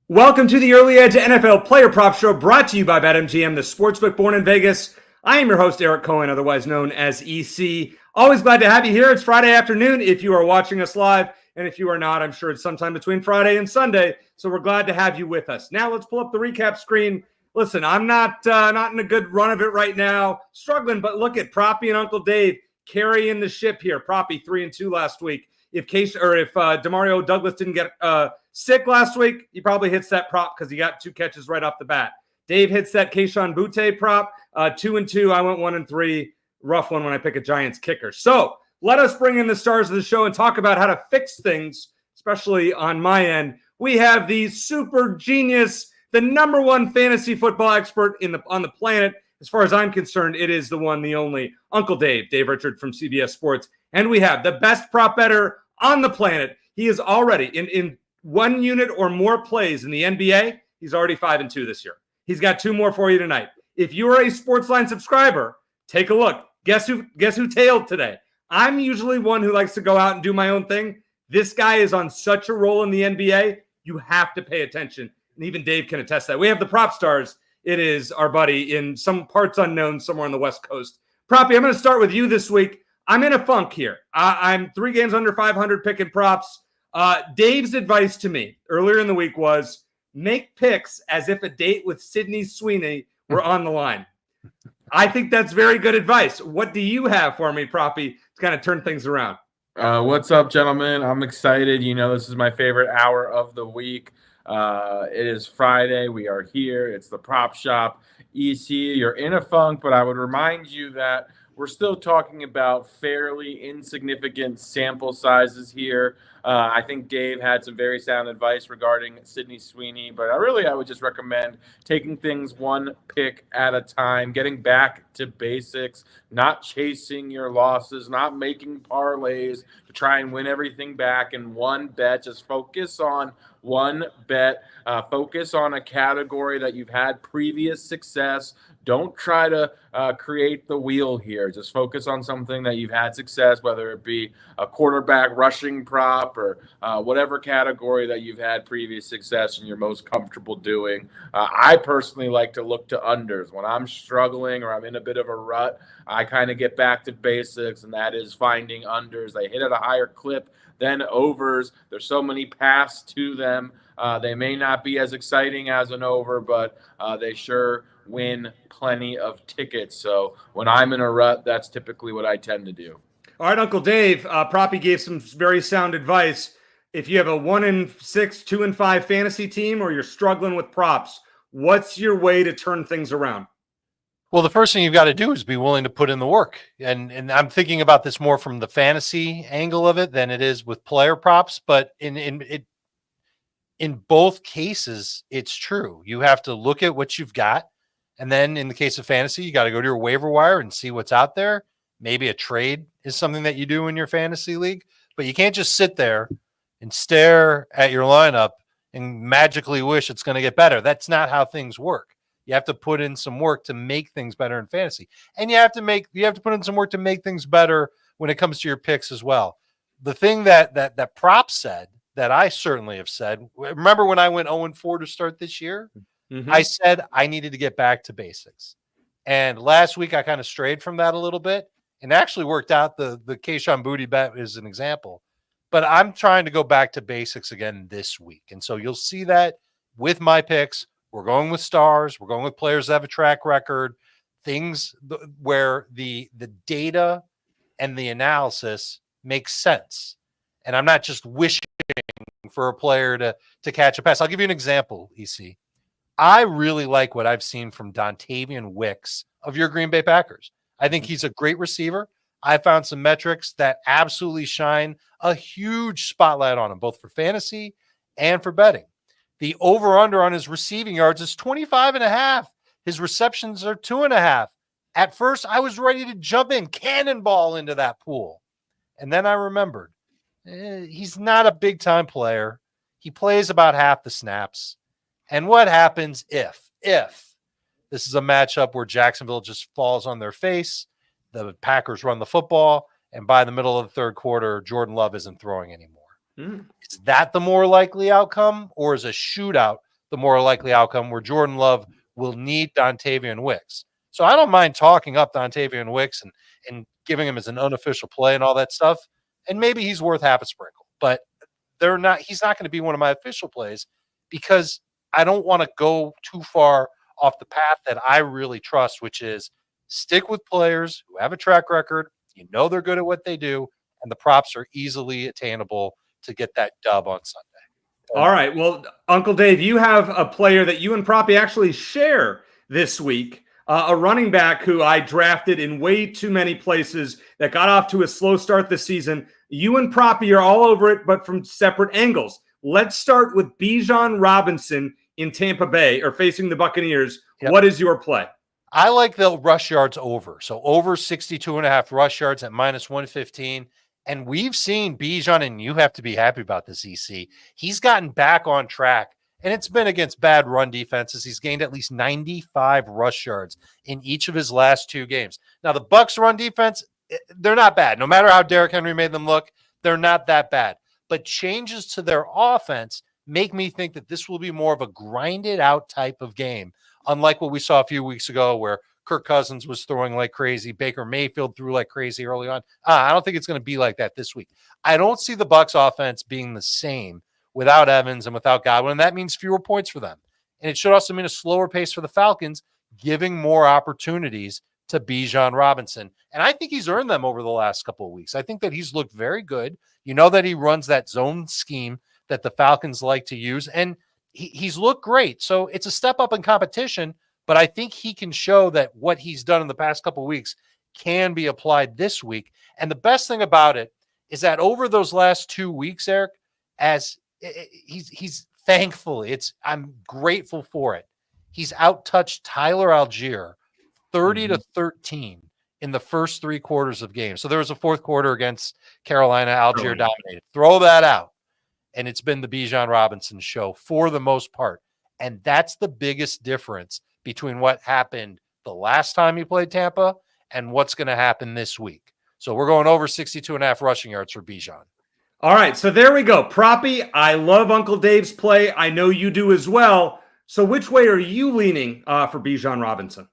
Welcome to the Early Edge NFL Player Prop Show, brought to you by BetMGM, the sportsbook born in Vegas. I am your host, Eric Cohen, otherwise known as EC. Always glad to have you here. It's Friday afternoon if you are watching us live, and if you are not, I'm sure it's sometime between Friday and Sunday, so we're glad to have you with us. Now let's pull up the recap screen. Listen, I'm not in a good run of it right now, struggling, but look at Proppy and Uncle Dave carrying the ship here. Proppy 3-2 last week. If Demario Douglas didn't get sick last week, he probably hits that prop because he got 2 catches right off the bat. Dave hits that Kayshon Boutte prop, 2-2. I went 1-3. Rough one when I pick a Giants kicker. So let us bring in the stars of the show and talk about how to fix things, especially on my end. We have the super genius, the number one fantasy football expert on the planet. As far as I'm concerned, it is the one, the only, Uncle Dave Richard from CBS Sports. And we have the best prop bettor on the planet. He is already in one unit or more plays in the NBA. He's already 5-2 this year. He's got 2 more for you tonight. If you are a SportsLine subscriber, take a look. Guess who tailed today? I'm usually one who likes to go out and do my own thing. This guy is on such a roll in the NBA. You have to pay attention. And even Dave can attest that. We have the Propstarz. It is our buddy in some parts unknown somewhere on the West Coast. Proppy, I'm going to start with you this week. I'm in a funk here. I'm 3 games under 500 picking props. Dave's advice to me earlier in the week was make picks as if a date with Sydney Sweeney were on the line. I think that's very good advice. What do you have for me, Proppy, to kind of turn things around? What's up, gentlemen? I'm excited. You know, this is my favorite hour of the week. It is Friday. We are here. It's the Prop Shop. EC, you're in a funk, but I would remind you that we're still talking about fairly insignificant sample sizes here. I think Dave had some very sound advice regarding Sydney Sweeney, but I would just recommend taking things one pick at a time, getting back to basics, not chasing your losses, not making parlays to try and win everything back in one bet. Just focus on one bet. Focus on a category that you've had previous success. Don't try to create the wheel here. Just focus on something that you've had success, whether it be a quarterback rushing prop or whatever category that you've had previous success and you're most comfortable doing. I personally like to look to unders. When I'm struggling or I'm in a bit of a rut, I kind of get back to basics, and that is finding unders. They hit at a higher clip than overs. There's so many paths to them. They may not be as exciting as an over, but they sure win plenty of tickets. So when I'm in a rut, that's typically what I tend to do. All right, Uncle Dave, Proppy gave some very sound advice. If you have a 1-6, 2-5 fantasy team, or you're struggling with props, what's your way to turn things around? Well, the first thing you've got to do is be willing to put in the work. And I'm thinking about this more from the fantasy angle of it than it is with player props. But in both cases, it's true. You have to look at what you've got. And then in the case of fantasy, you got to go to your waiver wire and see what's out there. Maybe a trade is something that you do in your fantasy league. But you can't just sit there and stare at your lineup and magically wish it's going to get better. That's not how things work. You have to put in some work to make things better in fantasy. And you have to put in some work to make things better when it comes to your picks as well. The thing that Prop said, that I certainly have said, remember when I went 0-4 to start this year? Mm-hmm. I said I needed to get back to basics. And last week I kind of strayed from that a little bit and actually worked out. The Kayshon Boutte bet is an example. But I'm trying to go back to basics again this week. And so you'll see that with my picks. We're going with stars. We're going with players that have a track record, things where the data and the analysis makes sense. And I'm not just wishing for a player to catch a pass. I'll give you an example, EC. I really like what I've seen from Dontavian Wicks of your Green Bay Packers. I think he's a great receiver. I found some metrics that absolutely shine a huge spotlight on him, both for fantasy and for betting. The over-under on his receiving yards is 25.5. His receptions are 2.5. At first, I was ready to jump in, cannonball into that pool. And then I remembered, he's not a big-time player. He plays about half the snaps. And what happens if this is a matchup where Jacksonville just falls on their face, the Packers run the football, and by the middle of the third quarter, Jordan Love isn't throwing anymore? Is that the more likely outcome, or is a shootout the more likely outcome, where Jordan Love will need Dontavian Wicks. So I don't mind talking up Dontavian Wicks and giving him as an unofficial play and all that stuff. And maybe he's worth half a sprinkle, but he's not going to be one of my official plays because I don't want to go too far off the path that I really trust, which is stick with players who have a track record. You know they're good at what they do, and the props are easily attainable to get that dub on Sunday. All right. Well, Uncle Dave, you have a player that you and Proppy actually share this week, a running back who I drafted in way too many places that got off to a slow start this season. You and Proppy are all over it, but from separate angles. Let's start with Bijan Robinson in Tampa Bay, or facing the Buccaneers. Yep. What is your play? I like the rush yards over. So over 62.5 rush yards at -115. And we've seen Bijan, and you have to be happy about this, EC. He's gotten back on track, and it's been against bad run defenses. He's gained at least 95 rush yards in each of his last 2 games. Now, the Bucs run defense, they're not bad. No matter how Derrick Henry made them look, they're not that bad. But changes to their offense make me think that this will be more of a grinded out type of game, unlike what we saw a few weeks ago where Kirk Cousins was throwing like crazy. Baker Mayfield threw like crazy early on. I don't think it's going to be like that this week. I don't see the Bucs offense being the same without Evans and without Godwin, and that means fewer points for them. And it should also mean a slower pace for the Falcons, giving more opportunities to Bijan Robinson. And I think he's earned them over the last couple of weeks. I think that he's looked very good. You know that he runs that zone scheme that the Falcons like to use, and he's looked great. So it's a step up in competition, but I think he can show that what he's done in the past couple of weeks can be applied this week. And the best thing about it is that over those last 2 weeks, Eric, as he's thankfully, I'm grateful for it. He's outtouched Tyler Algier 30-13 in the first 3 quarters of games. So there was a fourth quarter against Carolina. Algier dominated. Throw that out. And it's been the Bijan Robinson show for the most part. And that's the biggest difference between what happened the last time he played Tampa and what's going to happen this week. So we're going over 62.5 rushing yards for Bijan. All right, so there we go. Proppy, I love Uncle Dave's play. I know you do as well. So which way are you leaning for Bijan Robinson?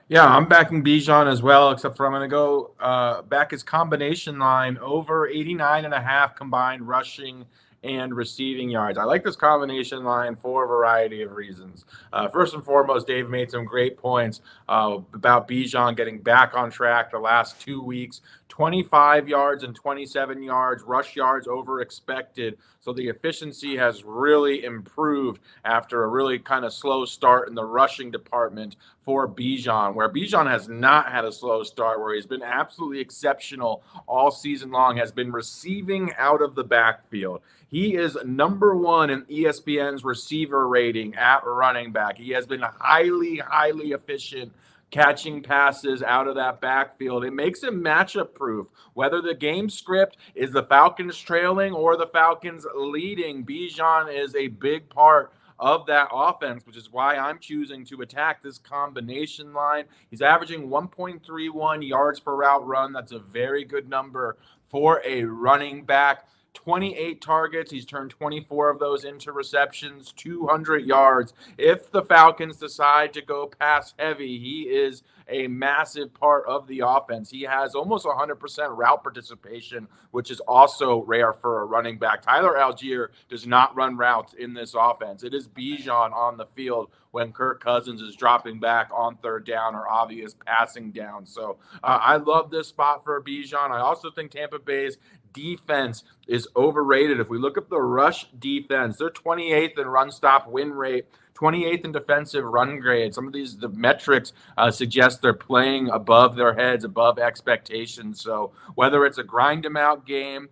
Yeah, I'm backing Bijan as well, except for I'm going to go back his combination line over 89.5 combined rushing and receiving yards. I like this combination line for a variety of reasons. First and foremost, Dave made some great points about Bijan getting back on track the last 2 weeks. 25 yards and 27 yards, rush yards over expected. So the efficiency has really improved after a really kind of slow start in the rushing department for Bijan, where Bijan has not had a slow start, where he's been absolutely exceptional all season long, has been receiving out of the backfield. He is number 1 in ESPN's receiver rating at running back. He has been highly, highly efficient catching passes out of that backfield. It makes him matchup proof. Whether the game script is the Falcons trailing or the Falcons leading, Bijan is a big part of that offense, which is why I'm choosing to attack this combination line. He's averaging 1.31 yards per route run. That's a very good number for a running back. 28 targets. He's turned 24 of those into receptions, 200 yards. If the Falcons decide to go pass heavy, he is a massive part of the offense. He has almost 100% route participation, which is also rare for a running back. Tyler Algier does not run routes in this offense. It is Bijan on the field when Kirk Cousins is dropping back on third down or obvious passing down. So I love this spot for Bijan. I also think Tampa Bay's defense is overrated. If we look at the rush defense, they're 28th in run stop win rate, 28th in defensive run grade. Some of the metrics suggest they're playing above their heads, above expectations. So whether it's a grind them out game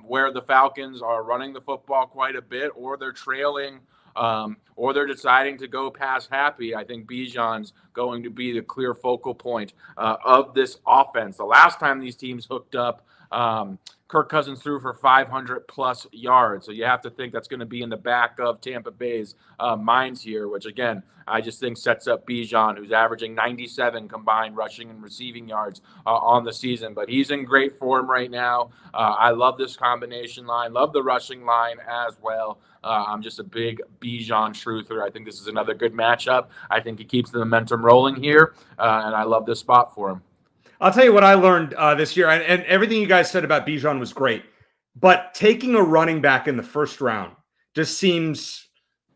where the Falcons are running the football quite a bit, or they're trailing, or they're deciding to go pass happy, I think Bijan's going to be the clear focal point of this offense. The last time these teams hooked up, Kirk Cousins threw for 500 plus yards. So you have to think that's going to be in the back of Tampa Bay's minds here, which again, I just think sets up Bijan, who's averaging 97 combined rushing and receiving yards on the season. But he's in great form right now. I love this combination line, love the rushing line as well. I'm just a big Bijan truther. I think this is another good matchup. I think he keeps the momentum rolling here, and I love this spot for him. I'll tell you what I learned this year, and everything you guys said about Bijan was great, but taking a running back in the first round just seems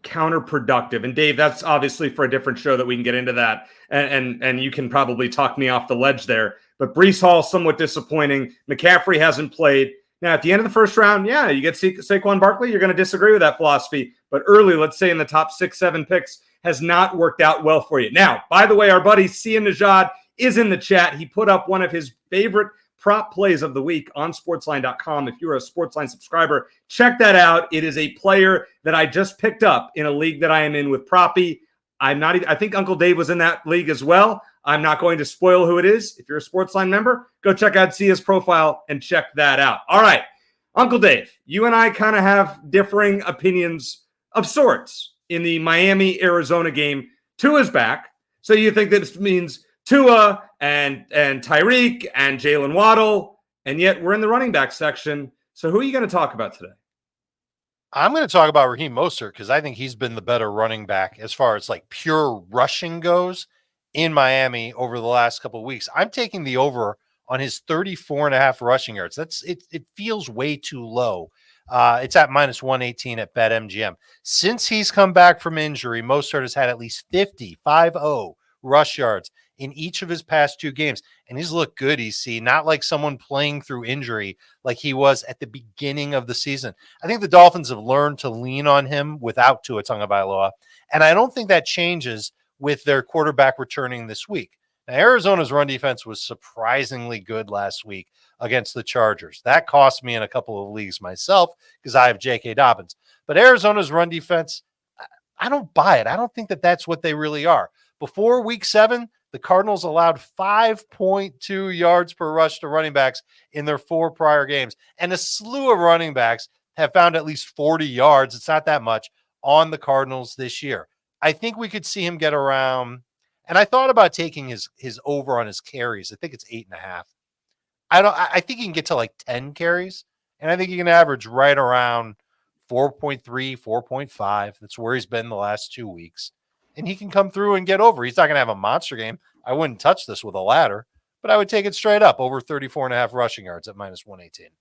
counterproductive. And Dave, that's obviously for a different show that we can get into that, and you can probably talk me off the ledge there. But Breece Hall, somewhat disappointing. McCaffrey hasn't played. Now, at the end of the first round, yeah, you get Saquon Barkley. You're going to disagree with that philosophy. But early, let's say in the top 6, 7 picks, has not worked out well for you. Now, by the way, our buddy Sia Najad is in the chat. He put up one of his favorite prop plays of the week on sportsline.com. If you're a Sportsline subscriber, check that out. It is a player that I just picked up in a league that I am in with Proppy. I think Uncle Dave was in that league as well. I'm not going to spoil who it is. If you're a Sportsline member, go check out Sia's profile and check that out. All right, Uncle Dave, you and I kind of have differing opinions of sorts in the Miami-Arizona game. Tua's back. So you think this means Tua and Tyreek and Jalen Waddle, and yet we're in the running back section. So who are you going to talk about today? I'm going to talk about Raheem Mostert because I think he's been the better running back as far as like pure rushing goes in Miami over the last couple of weeks. I'm taking the over on his 34.5 rushing yards. It feels way too low. It's at -118 at BetMGM. Since he's come back from injury, Mostert has had at least 50 rush yards in each of his past 2 games. And he's looked good, EC, not like someone playing through injury like he was at the beginning of the season. I think the Dolphins have learned to lean on him without Tua Tagovailoa. And I don't think that changes with their quarterback returning this week. Now, Arizona's run defense was surprisingly good last week against the Chargers. That cost me in a couple of leagues myself because I have J.K. Dobbins. But Arizona's run defense, I don't buy it. I don't think that that's what they really are. Before week 7, the Cardinals allowed 5.2 yards per rush to running backs in their 4 prior games. And a slew of running backs have found at least 40 yards. It's not that much on the Cardinals this year. I think we could see him get around. And I thought about taking his over on his carries. I think it's 8.5. I think he can get to like 10 carries. And I think he can average right around 4.3, 4.5. That's where he's been the last 2 weeks. And he can come through and get over. He's not going to have a monster game. I wouldn't touch this with a ladder, but I would take it straight up over 34.5 rushing yards at -118.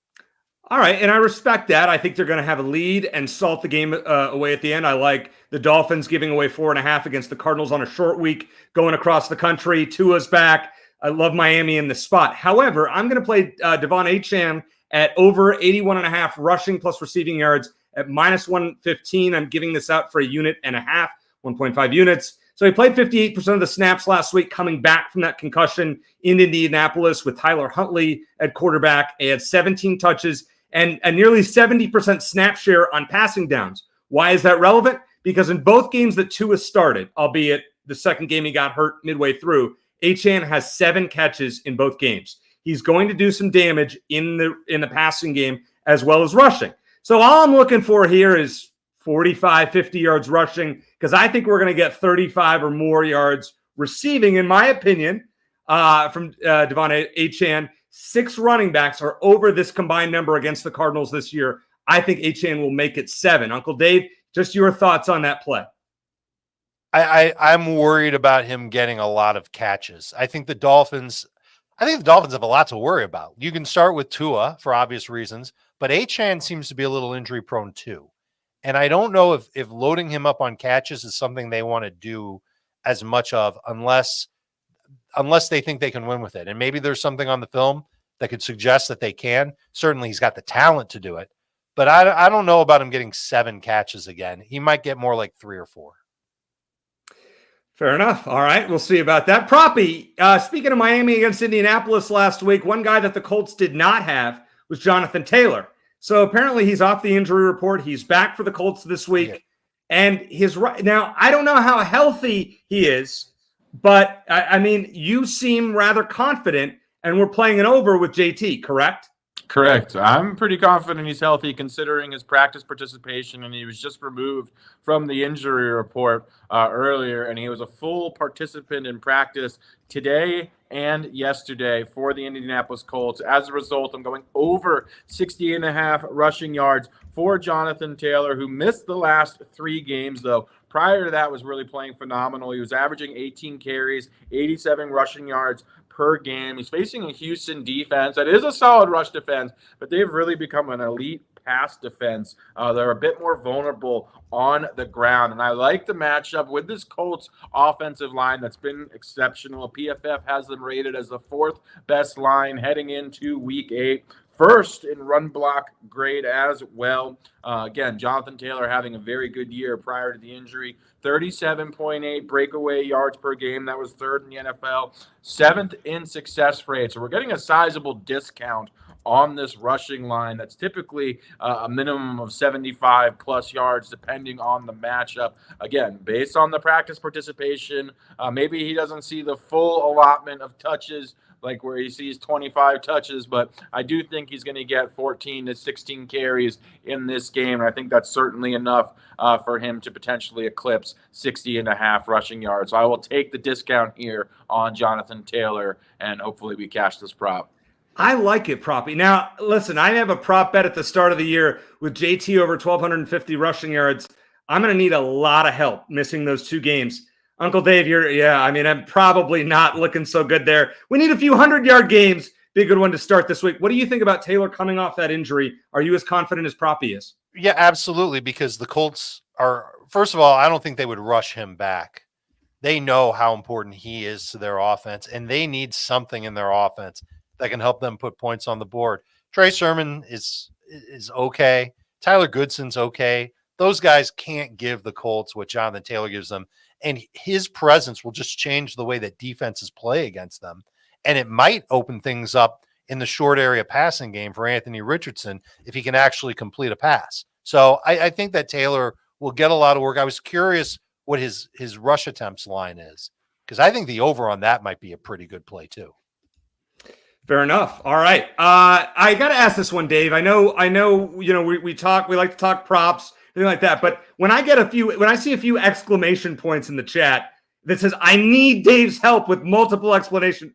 All right, and I respect that. I think they're going to have a lead and salt the game away at the end. I like the Dolphins giving away 4.5 against the Cardinals on a short week going across the country. Tua's back. I love Miami in this spot. However, I'm going to play Devon Achane at over 81.5 rushing plus receiving yards at -115. I'm giving this out for a unit and a half. 1.5 units. So he played 58% of the snaps last week, coming back from that concussion in Indianapolis with Tyler Huntley at quarterback. He had 17 touches and a nearly 70% snap share on passing downs. Why is that relevant? Because in both games that Tua started, albeit the second game he got hurt midway through, Achane has 7 catches in both games. He's going to do some damage in the passing game as well as rushing. So all I'm looking for here is 45, 50 yards rushing, because I think we're going to get 35 or more yards receiving, in my opinion, from Devon Achane. 6 running backs are over this combined number against the Cardinals this year. I think Achane will make it 7. Uncle Dave, just your thoughts on that play. I'm worried about him getting a lot of catches. I think the Dolphins have a lot to worry about. You can start with Tua for obvious reasons, but Achane seems to be a little injury prone too. And I don't know if loading him up on catches is something they want to do as much of unless they think they can win with it. And maybe there's something on the film that could suggest that they can. Certainly he's got the talent to do it. But I don't know about him getting 7 catches again. He might get more like 3 or 4. Fair enough. All right, we'll see about that. Proppy, speaking of Miami against Indianapolis last week, one guy that the Colts did not have was Jonathan Taylor. So apparently he's off the injury report. He's back for the Colts this week. Yeah. And now, I don't know how healthy he is, but I mean, you seem rather confident, and we're playing it over with JT, correct? Correct. I'm pretty confident he's healthy considering his practice participation, and he was just removed from the injury report earlier, and he was a full participant in practice today and yesterday for the Indianapolis Colts. As a result, I'm going over 60.5 rushing yards for Jonathan Taylor, who missed the last 3 games, though. Prior to that, was really playing phenomenal. He was averaging 18 carries, 87 rushing yards per game. He's facing a Houston defense that is a solid rush defense, but they've really become an elite pass defense. They're a bit more vulnerable on the ground, and I like the matchup with this Colts offensive line that's been exceptional. PFF has them rated as the 4th best line heading into Week 8. First in run block grade as well. Again, Jonathan Taylor having a very good year prior to the injury. 37.8 breakaway yards per game. That was 3rd in the NFL. 7th in success rate. So we're getting a sizable discount on this rushing line that's typically a minimum of 75 plus yards depending on the matchup. Again, based on the practice participation, maybe he doesn't see the full allotment of touches like where he sees 25 touches, but I do think he's going to get 14 to 16 carries in this game, and I think that's certainly enough for him to potentially eclipse 60.5 rushing yards. So I will take the discount here on Jonathan Taylor, and hopefully we cash this prop. I like it, Proppy. Now, listen, I have a prop bet at the start of the year with JT over 1,250 rushing yards. I'm going to need a lot of help missing those 2 games. Uncle Dave, I'm probably not looking so good there. We need a few 100-yard games. Be a good one to start this week. What do you think about Taylor coming off that injury? Are you as confident as Proppy is? Yeah, absolutely, because the Colts are, first of all, I don't think they would rush him back. They know how important he is to their offense, and they need something in their offense that can help them put points on the board. Trey Sermon is okay. Tyler Goodson's okay. Those guys can't give the Colts what Jonathan Taylor gives them. And his presence will just change the way that defenses play against them. And it might open things up in the short area passing game for Anthony Richardson if he can actually complete a pass. So I think that Taylor will get a lot of work. I was curious what his rush attempts line is, because I think the over on that might be a pretty good play too. Fair enough. All right. I got to ask this one, Dave. I know, we like to talk props, anything like that. But when I see a few exclamation points in the chat that says, I need Dave's help with multiple exclamation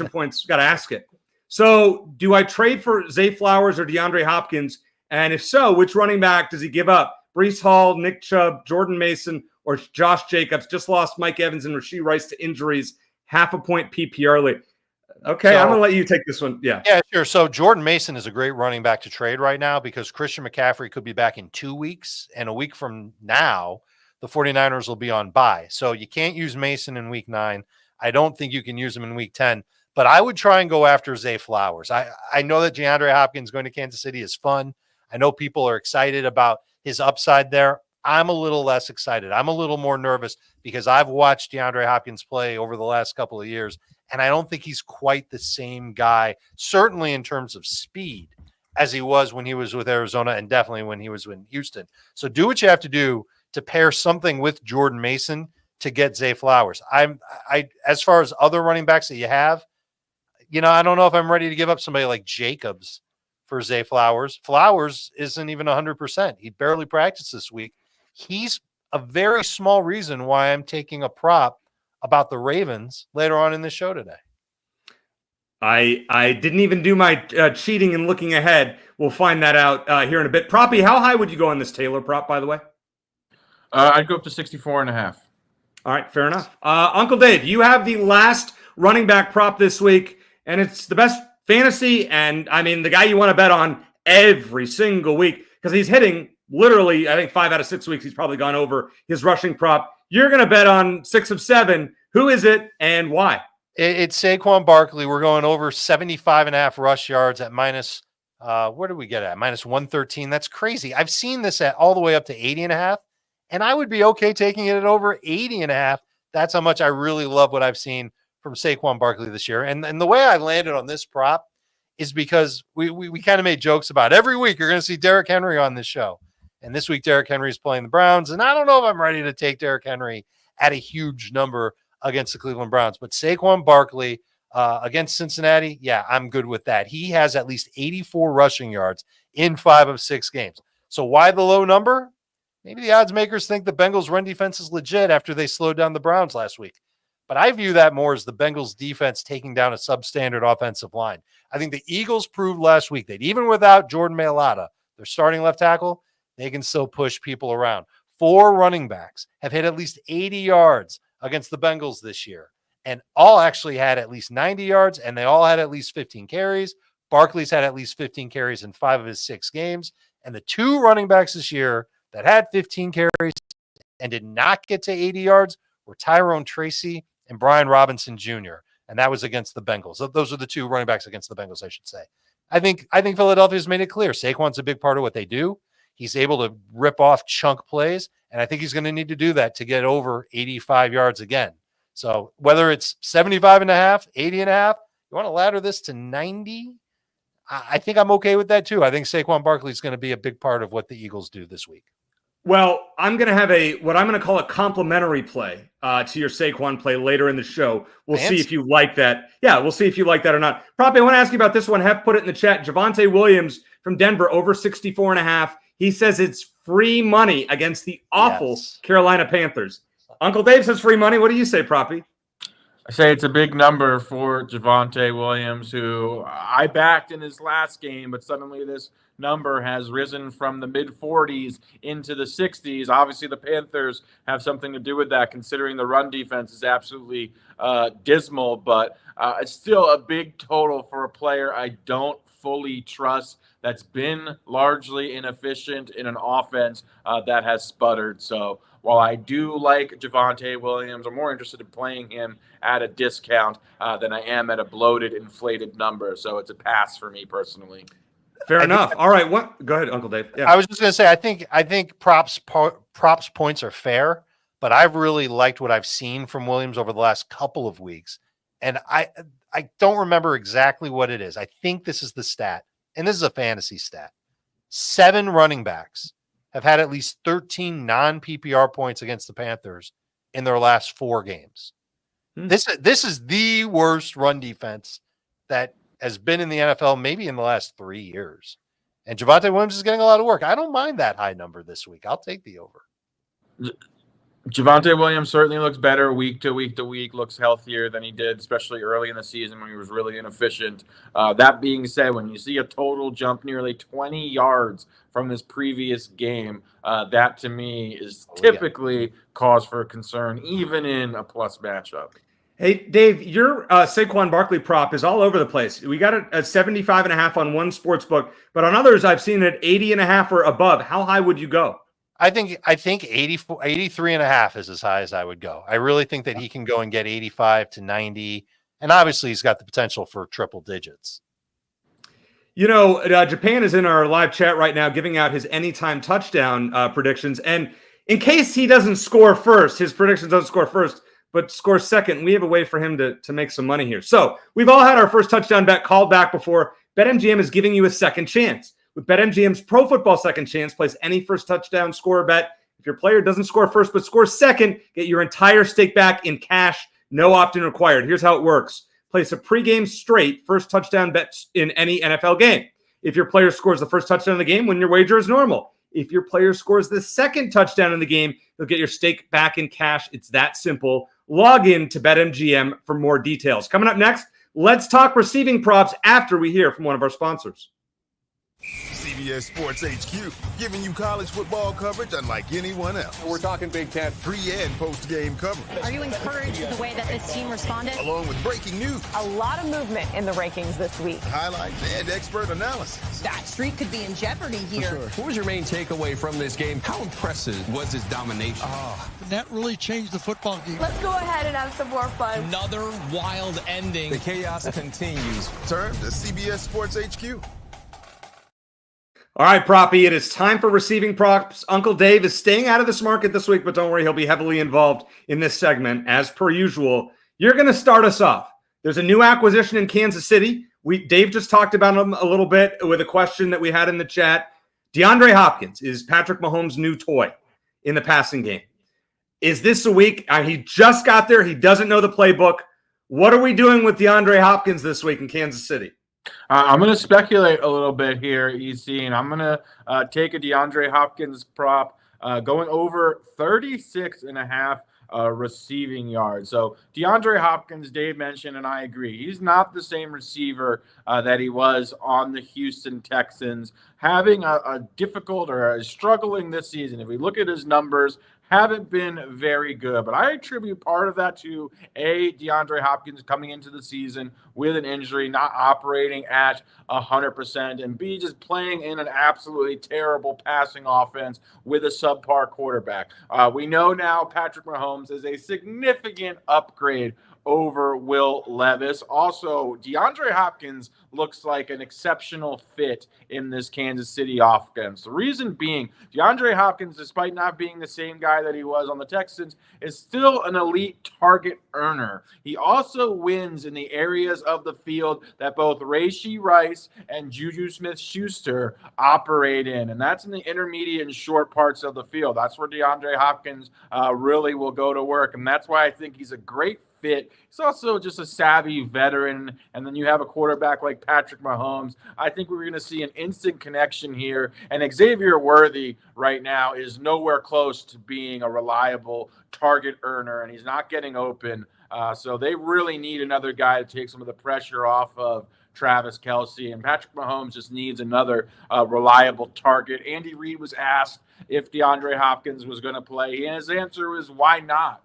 points, got to ask it. So do I trade for Zay Flowers or DeAndre Hopkins? And if so, which running back does he give up? Breece Hall, Nick Chubb, Jordan Mason, or Josh Jacobs? Just lost Mike Evans and Rashee Rice to injuries, 0.5 point PPR league. Okay, so I'm going to let you take this one. Yeah, sure. So Jordan Mason is a great running back to trade right now because Christian McCaffrey could be back in 2 weeks. And a week from now, the 49ers will be on bye. So you can't use Mason in week 9. I don't think you can use him in week 10. But I would try and go after Zay Flowers. I know that DeAndre Hopkins going to Kansas City is fun. I know people are excited about his upside there. I'm a little less excited. I'm a little more nervous because I've watched DeAndre Hopkins play over the last couple of years, and I don't think he's quite the same guy, certainly in terms of speed, as he was when he was with Arizona and definitely when he was in Houston. So do what you have to do to pair something with Jordan Mason to get Zay Flowers. As far as other running backs that you have, I don't know if I'm ready to give up somebody like Jacobs for Zay Flowers. Flowers isn't even 100%. He barely practiced this week. He's a very small reason why I'm taking a prop about the Ravens later on in the show today. I didn't even do my cheating and looking ahead. We'll find that out here in a bit. Proppy, how high would you go on this Taylor prop, by the way? I'd go up to 64.5. All right, fair enough. Uncle Dave, you have the last running back prop this week, and it's the best fantasy, and the guy you want to bet on every single week because he's hitting literally, I think 5 out of 6 weeks, he's probably gone over his rushing prop. You're going to bet on 6 of 7. Who is it and why? It's Saquon Barkley. We're going over 75.5 rush yards at minus, where do we get at? Minus 113. That's crazy. I've seen this at all the way up to 80.5, and I would be okay taking it at over 80.5. That's how much I really love what I've seen from Saquon Barkley this year. And the way I landed on this prop is because we kind of made jokes about every week you're going to see Derrick Henry on this show. And this week, Derrick Henry is playing the Browns. And I don't know if I'm ready to take Derrick Henry at a huge number against the Cleveland Browns. But Saquon Barkley, Against Cincinnati, yeah, I'm good with that. He has at least 84 rushing yards in 5 of 6 games. So why the low number? Maybe the odds makers think the Bengals' run defense is legit after they slowed down the Browns last week. But I view that more as the Bengals' defense taking down a substandard offensive line. I think the Eagles proved last week that even without Jordan Mailata, their starting left tackle, they can still push people around. 4 running backs have hit at least 80 yards against the Bengals this year. And all actually had at least 90 yards, and they all had at least 15 carries. Barkley's had at least 15 carries in 5 of his 6 games. And the 2 running backs this year that had 15 carries and did not get to 80 yards were Tyrone Tracy and Brian Robinson Jr., and that was against the Bengals. So those are the 2 running backs against the Bengals, I should say. I think Philadelphia's made it clear. Saquon's a big part of what they do. He's able to rip off chunk plays, and I think he's going to need to do that to get over 85 yards again. So whether it's 75.5, 80.5, you want to ladder this to 90? I think I'm okay with that too. I think Saquon Barkley is going to be a big part of what the Eagles do this week. Well, I'm going to have what I'm going to call a complimentary play to your Saquon play later in the show. We'll see if you like that. Yeah, we'll see if you like that or not. Probably I want to ask you about this one. Hef put it in the chat. Javonte Williams from Denver over 64.5. He says it's free money against the awful Carolina Panthers. Uncle Dave says free money. What do you say, Proppy? I say it's a big number for Javonte Williams, who I backed in his last game, but suddenly this number has risen from the mid-40s into the 60s. Obviously, the Panthers have something to do with that, considering the run defense is absolutely dismal, but it's still a big total for a player I don't fully trust, that's been largely inefficient in an offense that has sputtered. So while I do like Javonte Williams, I'm more interested in playing him at a discount than I am at a bloated, inflated number. So it's a pass for me personally. Fair enough. All right. Go ahead, Uncle Dave. Yeah. I was just going to say, I think props points are fair, but I've really liked what I've seen from Williams over the last couple of weeks. And I don't remember exactly what it is. I think this is the stat, and this is a fantasy stat. 7 running backs have had at least 13 non-PPR points against the Panthers in their last 4 games. This is the worst run defense that has been in the NFL maybe in the last 3 years. And Javonte Williams is getting a lot of work. I don't mind that high number this week. I'll take the over. Javonte Williams certainly looks better week to week, looks healthier than he did, especially early in the season when he was really inefficient. That being said, when you see a total jump nearly 20 yards from his previous game, that to me is typically cause for concern, even in a plus matchup. Hey, Dave, your Saquon Barkley prop is all over the place. We got it at 75.5 on one sports book, but on others I've seen it 80.5 or above. How high would you go? I think 83.5 is as high as I would go. I really think that he can go and get 85 to 90. And obviously he's got the potential for triple digits. You know, Japan is in our live chat right now giving out his anytime touchdown predictions. And in case he doesn't score first, his predictions don't score first, but score second, we have a way for him to make some money here. So we've all had our first touchdown bet called back before. BetMGM is giving you a second chance. With BetMGM's Pro Football Second Chance, place any first touchdown score bet. If your player doesn't score first but scores second, get your entire stake back in cash, no opt-in required. Here's how it works. Place a pregame straight first touchdown bet in any NFL game. If your player scores the first touchdown of the game, win your wager as normal. If your player scores the second touchdown in the game, you'll get your stake back in cash. It's that simple. Log in to BetMGM for more details. Coming up next, let's talk receiving props after we hear from one of our sponsors. CBS Sports HQ, giving you college football coverage unlike anyone else. We're talking Big Ten. Pre- and post-game coverage. Are you encouraged with the way that this team responded? Along with breaking news. A lot of movement in the rankings this week. Highlights and expert analysis. That streak could be in jeopardy here. Sure. What was your main takeaway from this game? How impressive was his domination? That really changed the football game. Let's go ahead and have some more fun. Another wild ending. The chaos continues. Turn to CBS Sports HQ. All right, Proppy, it is time for receiving props. Uncle Dave is staying out of this market this week, but don't worry, he'll be heavily involved in this segment. As per usual, you're going to start us off. There's a new acquisition in Kansas City. Dave just talked about him a little bit with a question that we had in the chat. DeAndre Hopkins is Patrick Mahomes' new toy in the passing game. Is this a week? He just got there. He doesn't know the playbook. What are we doing with DeAndre Hopkins this week in Kansas City? I'm going to speculate a little bit here, EC, and I'm going to take a DeAndre Hopkins prop going over 36.5 receiving yards. So DeAndre Hopkins, Dave mentioned, and I agree, he's not the same receiver that he was on the Houston Texans. Having a difficult or struggling this season, if we look at his numbers, haven't been very good. But I attribute part of that to DeAndre Hopkins coming into the season with an injury, not operating at 100%, and B, just playing in an absolutely terrible passing offense with a subpar quarterback. We know now Patrick Mahomes is a significant upgrade over Will Levis. Also, DeAndre Hopkins looks like an exceptional fit in this Kansas City offense. The reason being, DeAndre Hopkins, despite not being the same guy that he was on the Texans, is still an elite target earner. He also wins in the areas of the field that both Rashee Rice and Juju Smith-Schuster operate in, and that's in the intermediate and short parts of the field. That's where DeAndre Hopkins really will go to work, and that's why I think he's a great fit. He's also just a savvy veteran, and then you have a quarterback like Patrick Mahomes. I think we're going to see an instant connection here, and Xavier Worthy right now is nowhere close to being a reliable target earner, and he's not getting open. So they really need another guy to take some of the pressure off of Travis Kelce, and Patrick Mahomes just needs another reliable target. Andy Reid was asked if DeAndre Hopkins was going to play, and his answer was, why not?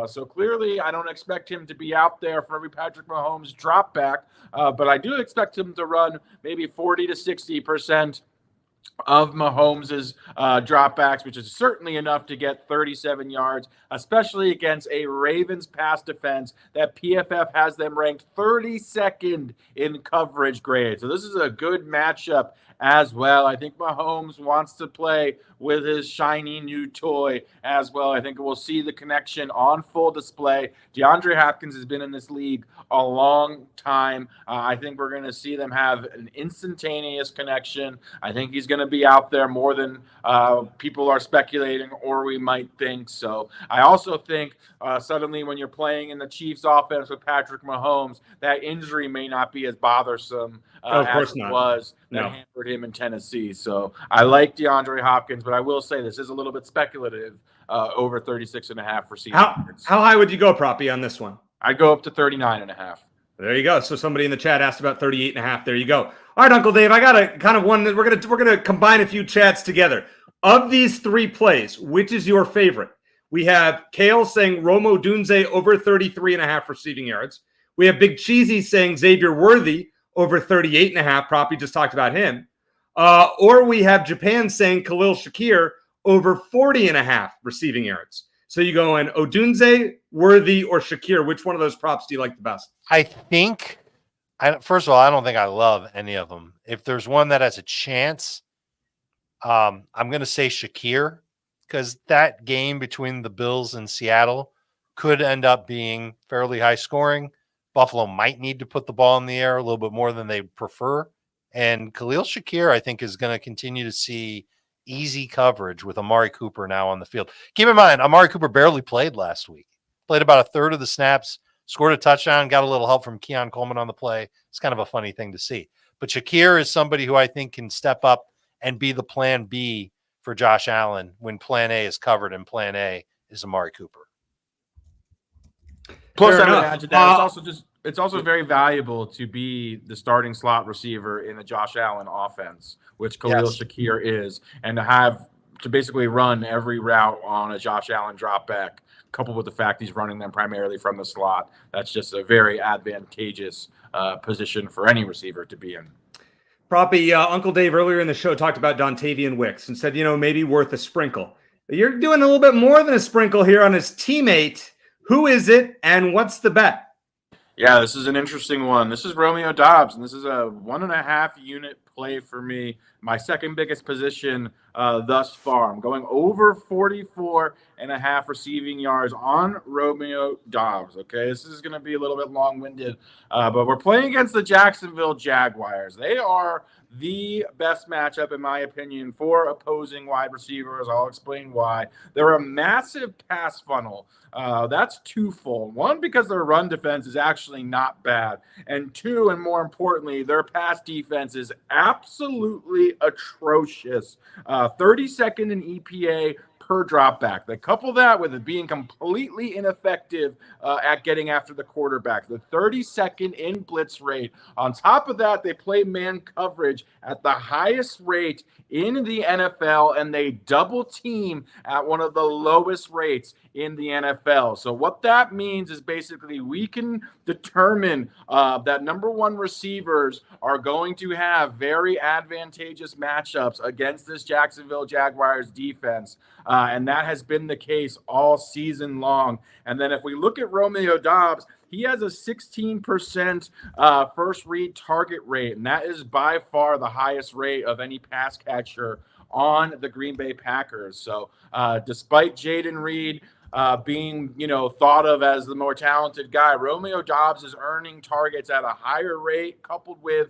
So clearly, I don't expect him to be out there for every Patrick Mahomes drop back, but I do expect him to run maybe 40 to 60% of Mahomes' dropbacks, which is certainly enough to get 37 yards, especially against a Ravens pass defense that PFF has them ranked 32nd in coverage grade. So this is a good matchup as well. I think Mahomes wants to play with his shiny new toy as well. I think we'll see the connection on full display. DeAndre Hopkins has been in this league a long time. I think we're going to see them have an instantaneous connection. I think he's going to be out there more than people are speculating or we might think. So I also think suddenly when you're playing in the Chiefs offense with Patrick Mahomes, that injury may not be as bothersome as it was that hampered him in Tennessee. So I like DeAndre Hopkins, but I will say this is a little bit speculative over 36.5 receiving yards. How high would you go, Proppy, on this one? I'd go up to 39.5. There you go. So somebody in the chat asked about 38.5. There you go. All right, Uncle Dave, I got a kind of one that we're gonna combine a few chats together. Of these three plays, which is your favorite? We have Kale saying Rome Odunze over 33.5 receiving yards. We have Big Cheesy saying Xavier Worthy over 38.5. Proppy just talked about him. Or we have Japan saying Khalil Shakir over 40.5 receiving yards. So you go in Odunze, Worthy, or Shakir. Which one of those props do you like the best? I think, first of all, I don't think I love any of them. If there's one that has a chance, I'm going to say Shakir, because that game between the Bills and Seattle could end up being fairly high scoring. Buffalo might need to put the ball in the air a little bit more than they prefer. And Khalil Shakir, I think, is going to continue to see easy coverage with Amari Cooper now on the field. Keep in mind, Amari Cooper barely played last week. Played about a third of the snaps, scored a touchdown, got a little help from Keon Coleman on the play. It's kind of a funny thing to see. But Shakir is somebody who I think can step up and be the plan B for Josh Allen when plan A is covered and plan A is Amari Cooper. Plus, I would add to that, it's also very valuable to be the starting slot receiver in the Josh Allen offense, which Khalil Shakir is, and to basically run every route on a Josh Allen drop back, coupled with the fact he's running them primarily from the slot. That's just a very advantageous position for any receiver to be in. Proppy, Uncle Dave earlier in the show talked about Dontavian Wicks and said, maybe worth a sprinkle. You're doing a little bit more than a sprinkle here on his teammate. Who is it, and what's the bet? Yeah, this is an interesting one. This is Romeo Doubs, and this is a 1.5 unit play for me. my second biggest position thus far. I'm going over 44.5 receiving yards on Romeo Doubs. Okay, this is going to be a little bit long-winded, but we're playing against the Jacksonville Jaguars. They are the best matchup, in my opinion, for opposing wide receivers. I'll explain why. They're a massive pass funnel. That's twofold. One, because their run defense is actually not bad. And two, and more importantly, their pass defense is absolutely atrocious. 32nd in EPA per dropback. They couple that with it being completely ineffective at getting after the quarterback. The 32nd in blitz rate. On top of that, they play man coverage at the highest rate in the NFL, and they double team at one of the lowest rates in the NFL. So what that means is basically we can determine that number one receivers are going to have very advantageous matchups against this Jacksonville Jaguars defense. And that has been the case all season long. And then if we look at Romeo Doubs, he has a 16% first read target rate, and that is by far the highest rate of any pass catcher on the Green Bay Packers. So despite Jaden Reed being, thought of as the more talented guy, Romeo Doubs is earning targets at a higher rate, coupled with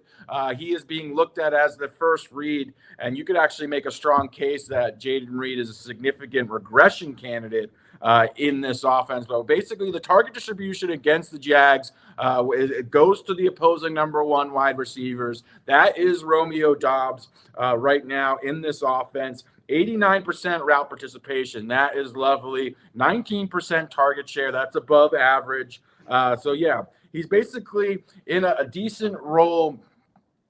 he is being looked at as the first read. And you could actually make a strong case that Jaden Reed is a significant regression candidate in this offense. But basically, the target distribution against the Jags, it goes to the opposing number one wide receivers. That is Romeo Doubs right now in this offense. 89% route participation. That is lovely. 19% target share. That's above average. So, yeah, he's basically in a decent role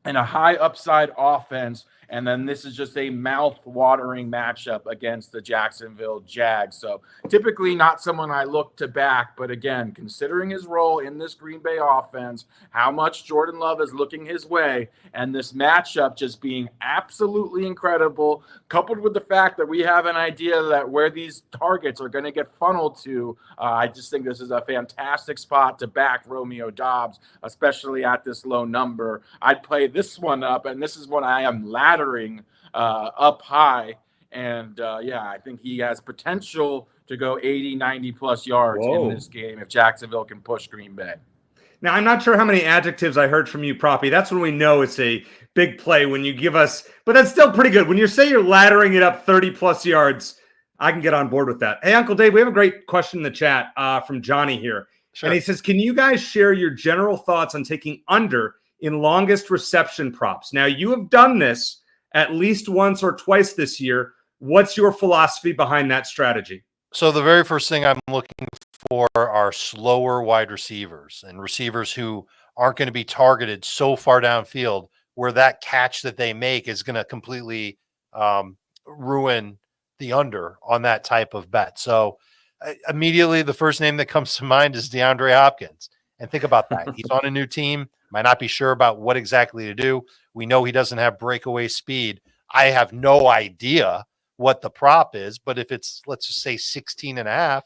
in a high upside offense. And then this is just a mouth-watering matchup against the Jacksonville Jags. So typically not someone I look to back, but again, considering his role in this Green Bay offense, how much Jordan Love is looking his way, and this matchup just being absolutely incredible, coupled with the fact that we have an idea that where these targets are going to get funneled to, I just think this is a fantastic spot to back Romeo Doubs, especially at this low number. I'd play this one up, and this is what I am laddering up high. And I think he has potential to go 80, 90 plus yards in this game if Jacksonville can push Green Bay. Now, I'm not sure how many adjectives I heard from you, Proppy. That's when we know it's a big play when you give us, but that's still pretty good. When you say you're laddering it up 30 plus yards, I can get on board with that. Hey, Uncle Dave, we have a great question in the chat from Johnny here. Sure. And he says, can you guys share your general thoughts on taking under in longest reception props? Now, you have done this at least once or twice this year. What's your philosophy behind that strategy? So the very first thing I'm looking for are slower wide receivers and receivers who aren't going to be targeted so far downfield where that catch that they make is going to completely ruin the under on that type of bet. So immediately the first name that comes to mind is DeAndre Hopkins. And think about that. He's on a new team, might not be sure about what exactly to do. We know he doesn't have breakaway speed. I have no idea what the prop is, but if it's, let's just say 16.5,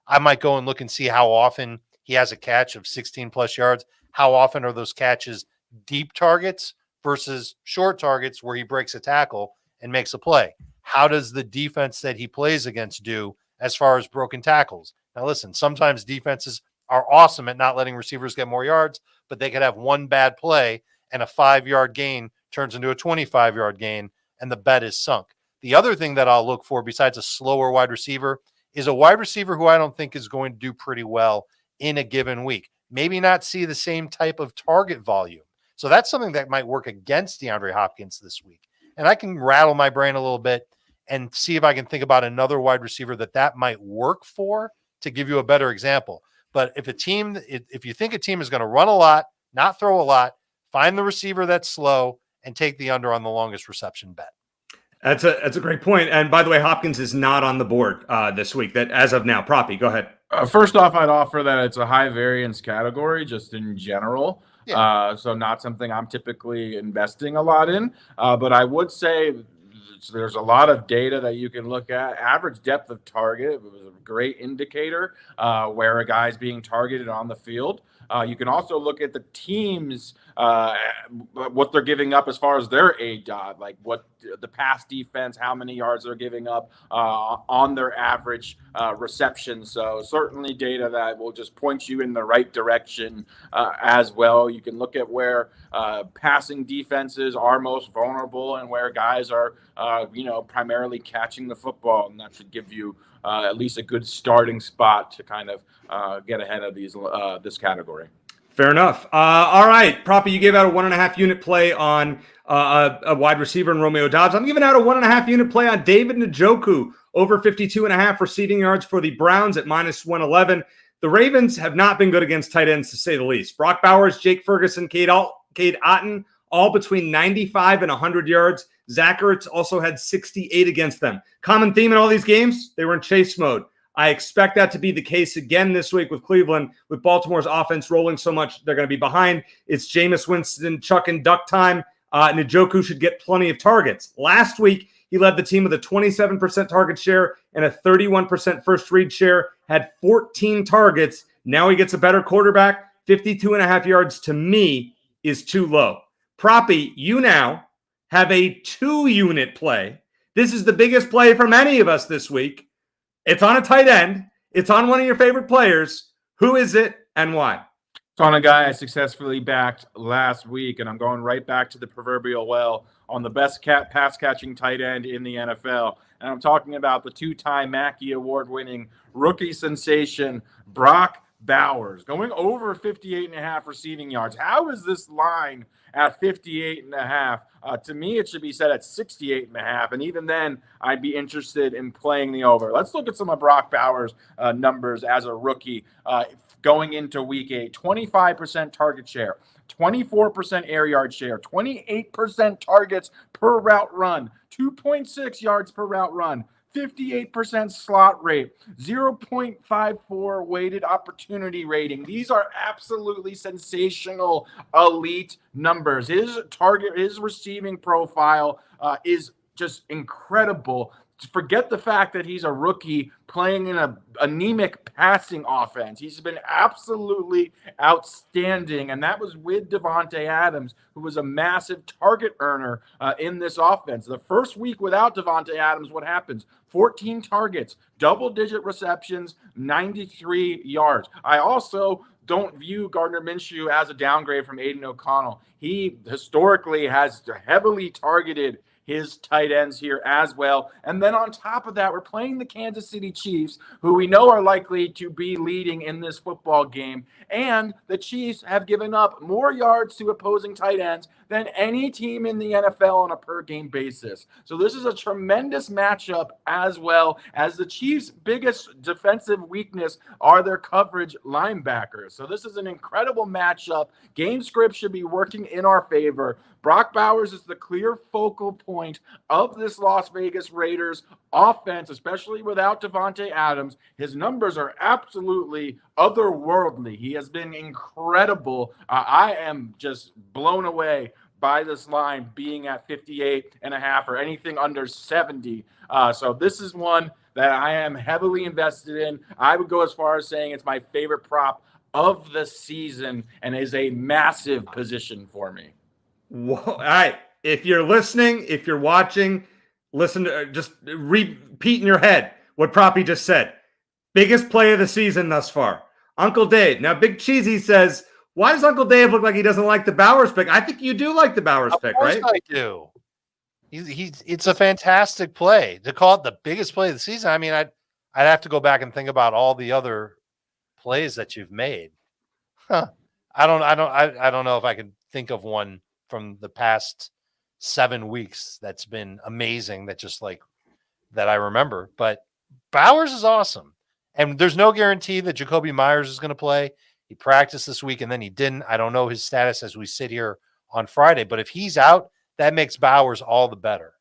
I might go and look and see how often he has a catch of 16 plus yards. How often are those catches deep targets versus short targets where he breaks a tackle and makes a play? How does the defense that he plays against do as far as broken tackles? Now, listen, sometimes defenses are awesome at not letting receivers get more yards, but they could have one bad play and a 5-yard gain turns into a 25-yard gain, and the bet is sunk. The other thing that I'll look for besides a slower wide receiver is a wide receiver who I don't think is going to do pretty well in a given week. Maybe not see the same type of target volume. So that's something that might work against DeAndre Hopkins this week. And I can rattle my brain a little bit and see if I can think about another wide receiver that might work for to give you a better example. But if you think a team is going to run a lot, not throw a lot, find the receiver that's slow and take the under on the longest reception bet. That's a great point. And by the way, Hopkins is not on the board this week. That as of now, Proppy, go ahead. First off, I'd offer that it's a high variance category just in general. Yeah. So not something I'm typically investing a lot in. But I would say there's a lot of data that you can look at. Average depth of target was a great indicator where a guy's being targeted on the field. You can also look at the team's what they're giving up as far as their ADOT, like what the pass defense, how many yards they're giving up on their average reception. So certainly data that will just point you in the right direction as well. You can look at where passing defenses are most vulnerable and where guys are, primarily catching the football, and that should give you at least a good starting spot to kind of get ahead of this category. Fair enough. All right, Proppy, you gave out a 1.5 unit play on a wide receiver in Romeo Dobbs. I'm giving out a 1.5 unit play on David Njoku, over 52.5 receiving yards for the Browns at -111. The Ravens have not been good against tight ends, to say the least. Brock Bowers, Jake Ferguson, Cade Otton, all between 95 and 100 yards. Zach Ertz also had 68 against them. Common theme in all these games, they were in chase mode. I expect that to be the case again this week with Cleveland, with Baltimore's offense rolling so much they're going to be behind. It's Jameis Winston, Chuck and Duck time. Njoku should get plenty of targets. Last week, he led the team with a 27% target share and a 31% first read share, had 14 targets. Now he gets a better quarterback. 52.5 yards to me is too low. Proppy, you now have a 2-unit play. This is the biggest play from any of us this week. It's on a tight end. It's on one of your favorite players. Who is it and why? It's on a guy I successfully backed last week, and I'm going right back to the proverbial well on the best pass-catching tight end in the NFL. And I'm talking about the 2-time Mackey Award-winning rookie sensation, Brock Bowers, going over 58.5 receiving yards. How is this line at 58.5? To me, it should be set at 68.5. And even then, I'd be interested in playing the over. Let's look at some of Brock Bowers' numbers as a rookie going into week 8. 25% target share, 24% air yard share, 28% targets per route run, 2.6 yards per route run, 58% slot rate, 0.54 weighted opportunity rating. These are absolutely sensational, elite numbers. His receiving profile is just incredible. Forget the fact that he's a rookie playing in an anemic passing offense. He's been absolutely outstanding, and that was with Davante Adams, who was a massive target earner in this offense. The first week without Davante Adams, what happens? 14 targets, double-digit receptions, 93 yards. I also don't view Gardner Minshew as a downgrade from Aiden O'Connell. He historically has heavily targeted his tight ends here as well. And then on top of that, we're playing the Kansas City Chiefs, who we know are likely to be leading in this football game. And the Chiefs have given up more yards to opposing tight ends than any team in the NFL on a per-game basis. So this is a tremendous matchup, as well as the Chiefs' biggest defensive weakness are their coverage linebackers. So this is an incredible matchup. Game script should be working in our favor. Brock Bowers is the clear focal point of this Las Vegas Raiders offense, especially without Davante Adams. His numbers are absolutely otherworldly. He has been incredible. I am just blown away by this line being at 58.5 or anything under 70. So this is one that I am heavily invested in. I would go as far as saying it's my favorite prop of the season and is a massive position for me. Whoa. All right. If you're listening, if you're watching, listen to just repeat in your head what Proppy just said. Biggest play of the season thus far. Uncle Dave. Now, Big Cheesy says, why does Uncle Dave look like he doesn't like the Bowers pick? I think you do like the Bowers pick, right? Of course I do. It's a fantastic play. To call it the biggest play of the season, I mean, I'd have to go back and think about all the other plays that you've made. I don't know if I can think of one from the past 7 weeks that's been amazing, that I remember. But Bowers is awesome. And there's no guarantee that Jacoby Myers is going to play. He practiced this week and then he didn't. I don't know his status as we sit here on Friday. But if he's out, that makes Bowers all the better.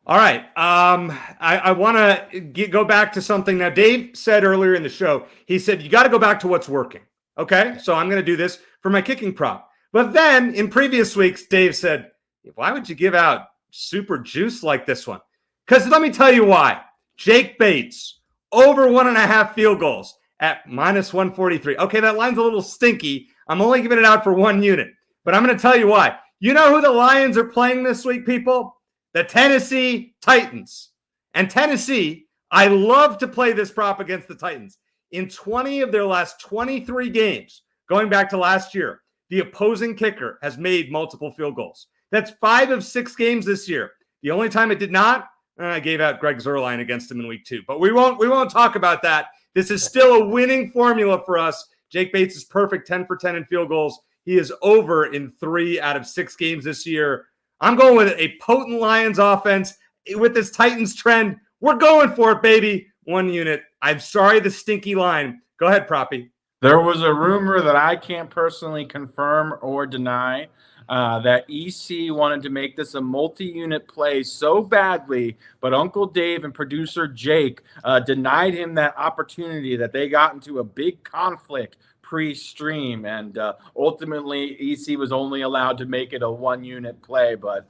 All right. I want to go back to something. Now, Dave said earlier in the show, he said, you got to go back to what's working. Okay. So I'm going to do this for my kicking prop. But then in previous weeks, Dave said, why would you give out super juice like this one? Because let me tell you why. Jake Bates, over 1.5 field goals at -143. Okay, that line's a little stinky. I'm only giving it out for 1 unit, but I'm going to tell you why. You know who the Lions are playing this week, people? The Tennessee Titans. And Tennessee, I love to play this prop against the Titans. In 20 of their last 23 games, going back to last year, the opposing kicker has made multiple field goals. That's 5 of 6 games this year. The only time it did not, I gave out Greg Zuerlein against him in week 2. But we won't talk about that. This is still a winning formula for us. Jake Bates is perfect, 10 for 10 in field goals. He is over in 3 out of 6 games this year. I'm going with a potent Lions offense with this Titans trend. We're going for it, baby. 1 unit. I'm sorry, the stinky line. Go ahead, Proppy. There was a rumor that I can't personally confirm or deny that EC wanted to make this a multi-unit play so badly, but Uncle Dave and producer Jake denied him that opportunity, that they got into a big conflict pre-stream, and ultimately EC was only allowed to make it a 1 unit play. But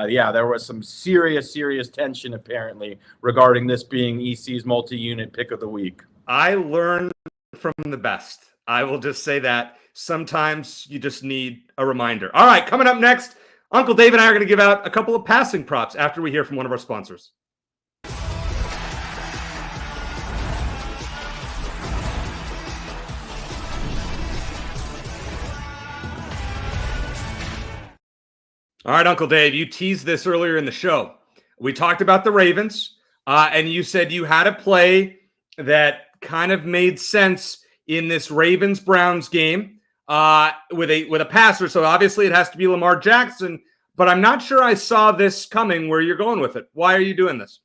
yeah, there was some serious tension apparently regarding this being EC's multi-unit pick of the week. I learned from the best. I will just say that. Sometimes you just need a reminder. All right, coming up next, Uncle Dave and I are going to give out a couple of passing props after we hear from one of our sponsors. All right, Uncle Dave, you teased this earlier in the show. We talked about the Ravens, and you said you had a play that kind of made sense in this Ravens-Browns game with a passer. So obviously it has to be Lamar Jackson, but I'm not sure I saw this coming where you're going with it. Why are you doing this?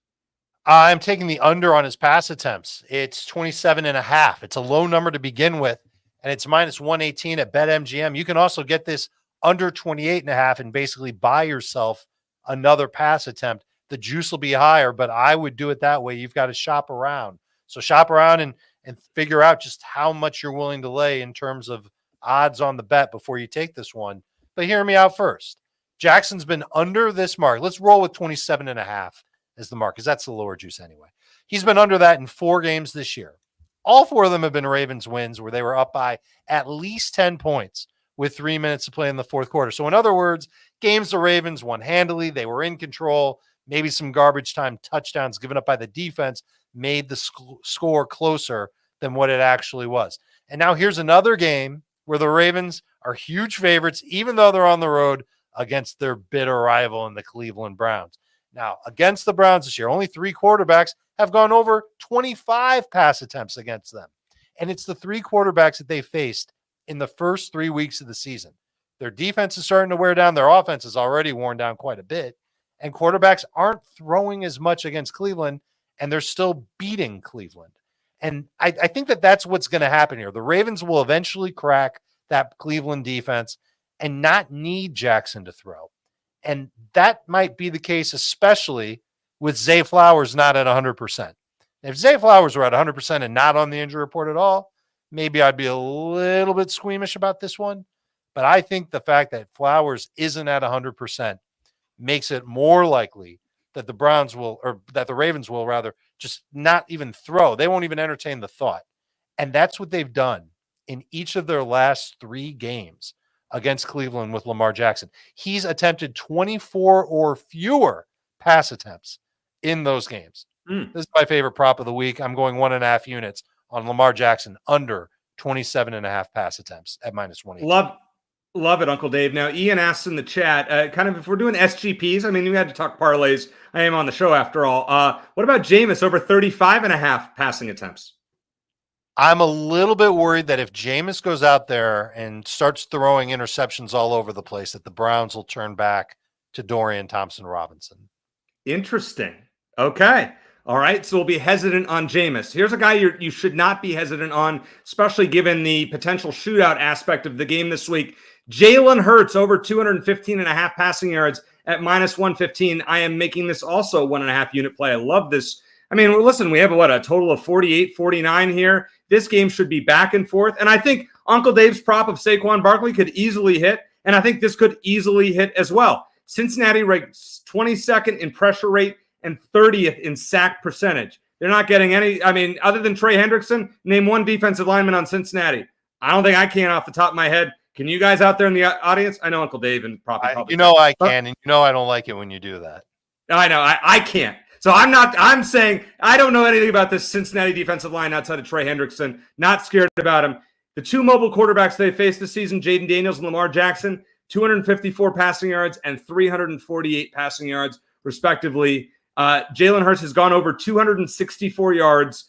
I'm taking the under on his pass attempts. It's 27.5. It's a low number to begin with, and it's minus 118 at BetMGM. You can also get this under 28.5 and basically buy yourself another pass attempt. The juice will be higher, but I would do it that way. You've got to shop around. So shop around and figure out just how much you're willing to lay in terms of odds on the bet before you take this one. But hear me out first. Jackson's been under this mark. Let's roll with 27.5 as the mark, because that's the lower juice anyway. He's been under that in 4 games this year. All 4 of them have been Ravens wins where they were up by at least 10 points with 3 minutes to play in the fourth quarter. So in other words, games the Ravens won handily. They were in control. Maybe some garbage time touchdowns given up by the defense made the score closer than what it actually was. And now here's another game where the Ravens are huge favorites, even though they're on the road against their bitter rival in the Cleveland Browns. Now, against the Browns this year, only 3 quarterbacks have gone over 25 pass attempts against them. And it's the 3 quarterbacks that they faced in the first 3 weeks of the season. Their defense is starting to wear down. Their offense is already worn down quite a bit. And quarterbacks aren't throwing as much against Cleveland, and they're still beating Cleveland. And I think that that's what's going to happen here. The Ravens will eventually crack that Cleveland defense and not need Jackson to throw. And that might be the case, especially with Zay Flowers not at 100%. If Zay Flowers were at 100% and not on the injury report at all, maybe I'd be a little bit squeamish about this one. But I think the fact that Flowers isn't at 100% makes it more likely that the Browns will, or that the Ravens will rather, just not even throw. They won't even entertain the thought. And that's what they've done in each of their last 3 games against Cleveland with Lamar Jackson. He's attempted 24 or fewer pass attempts in those games. This is my favorite prop of the week. I'm going 1.5 units on Lamar Jackson under 27.5 pass attempts at minus 1. Love it, Uncle Dave. Now, Ian asks in the chat, kind of if we're doing SGPs, I mean, we had to talk parlays. I am on the show after all. What about Jameis over 35.5 passing attempts? I'm a little bit worried that if Jameis goes out there and starts throwing interceptions all over the place, that the Browns will turn back to Dorian Thompson-Robinson. Interesting. Okay. All right. So we'll be hesitant on Jameis. Here's a guy you should not be hesitant on, especially given the potential shootout aspect of the game this week. Jalen Hurts over 215.5 passing yards at minus 115. I am making this also 1.5 unit play. I love this. I mean, listen, we have a total of 48, 49 here. This game should be back and forth. And I think Uncle Dave's prop of Saquon Barkley could easily hit. And I think this could easily hit as well. Cincinnati ranks 22nd in pressure rate and 30th in sack percentage. They're not getting any, I mean, other than Trey Hendrickson, name one defensive lineman on Cincinnati. I don't think I can off the top of my head. Can you guys out there in the audience? I know Uncle Dave and probably. I can, and I don't like it when you do that. I know. I can't. So I'm saying I don't know anything about this Cincinnati defensive line outside of Trey Hendrickson. Not scared about him. The two mobile quarterbacks they faced this season, Jaden Daniels and Lamar Jackson, 254 passing yards and 348 passing yards, respectively. Jalen Hurts has gone over 264 yards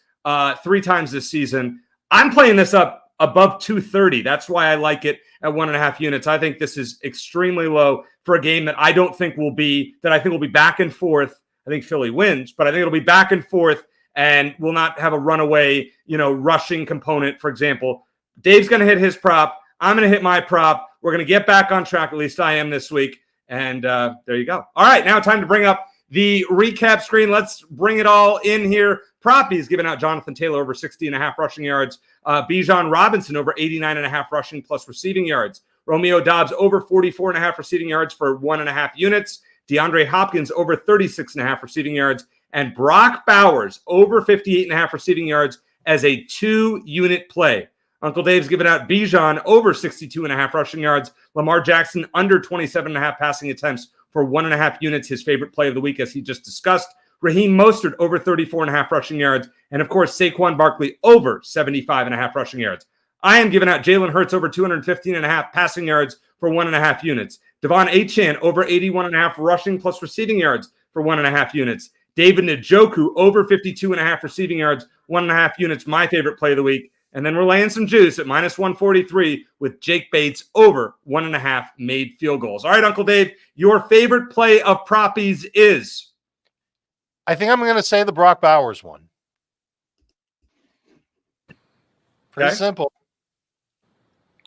3 times this season. I'm playing this up above 230. That's why I like it at 1.5 units. I think this is extremely low for a game that I think will be back and forth. I think Philly wins, but I think it'll be back and forth and will not have a runaway, rushing component, for example. Dave's going to hit his prop. I'm going to hit my prop. We're going to get back on track. At least I am this week. And there you go. All right, now time to bring up the recap screen. Let's bring it all in here. Proppies giving out Jonathan Taylor over 60.5 rushing yards. Bijan Robinson over 89.5 rushing plus receiving yards. Romeo Doubs over 44.5 receiving yards for 1.5 units. DeAndre Hopkins over 36.5 receiving yards. And Brock Bowers over 58.5 receiving yards as a 2-unit play. Uncle Dave's giving out Bijan over 62.5 rushing yards. Lamar Jackson under 27.5 passing attempts for 1.5 units, his favorite play of the week, as he just discussed. Raheem Mostert over 34.5 rushing yards. And, of course, Saquon Barkley over 75.5 rushing yards. I am giving out Jalen Hurts over 215.5 passing yards for 1.5 units. Devon Achane over 81.5 rushing plus receiving yards for 1.5 units. David Njoku over 52.5 receiving yards, 1.5 units, my favorite play of the week. And then we're laying some juice at minus 143 with Jake Bates over 1.5 made field goals. All right, Uncle Dave, your favorite play of proppies is? I think I'm going to say the Brock Bowers one. Pretty simple.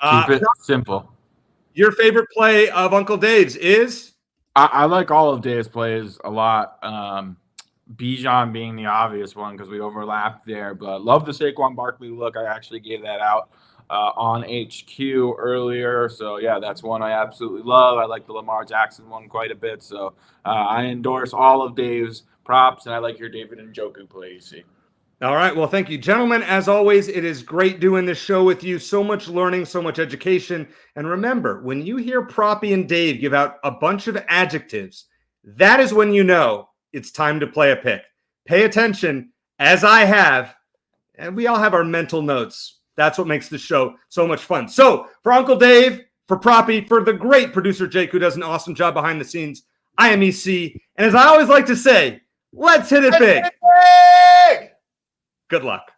Keep it simple. Your favorite play of Uncle Dave's is? I like all of Dave's plays a lot. Bijan being the obvious one because we overlapped there, but love the Saquon Barkley look. I actually gave that out on HQ earlier. So, yeah, that's one I absolutely love. I like the Lamar Jackson one quite a bit. So, I endorse all of Dave's props, and I like your David Njoku play, you see. All right. Well, thank you, gentlemen. As always, it is great doing this show with you. So much learning, so much education. And remember, when you hear Proppy and Dave give out a bunch of adjectives, that is when you know it's time to play a pick. Pay attention, as I have, and we all have our mental notes. That's what makes the show so much fun. So for Uncle Dave, for Proppy, for the great producer Jake, who does an awesome job behind the scenes, I am EC. And as I always like to say, let's hit it big. Good luck.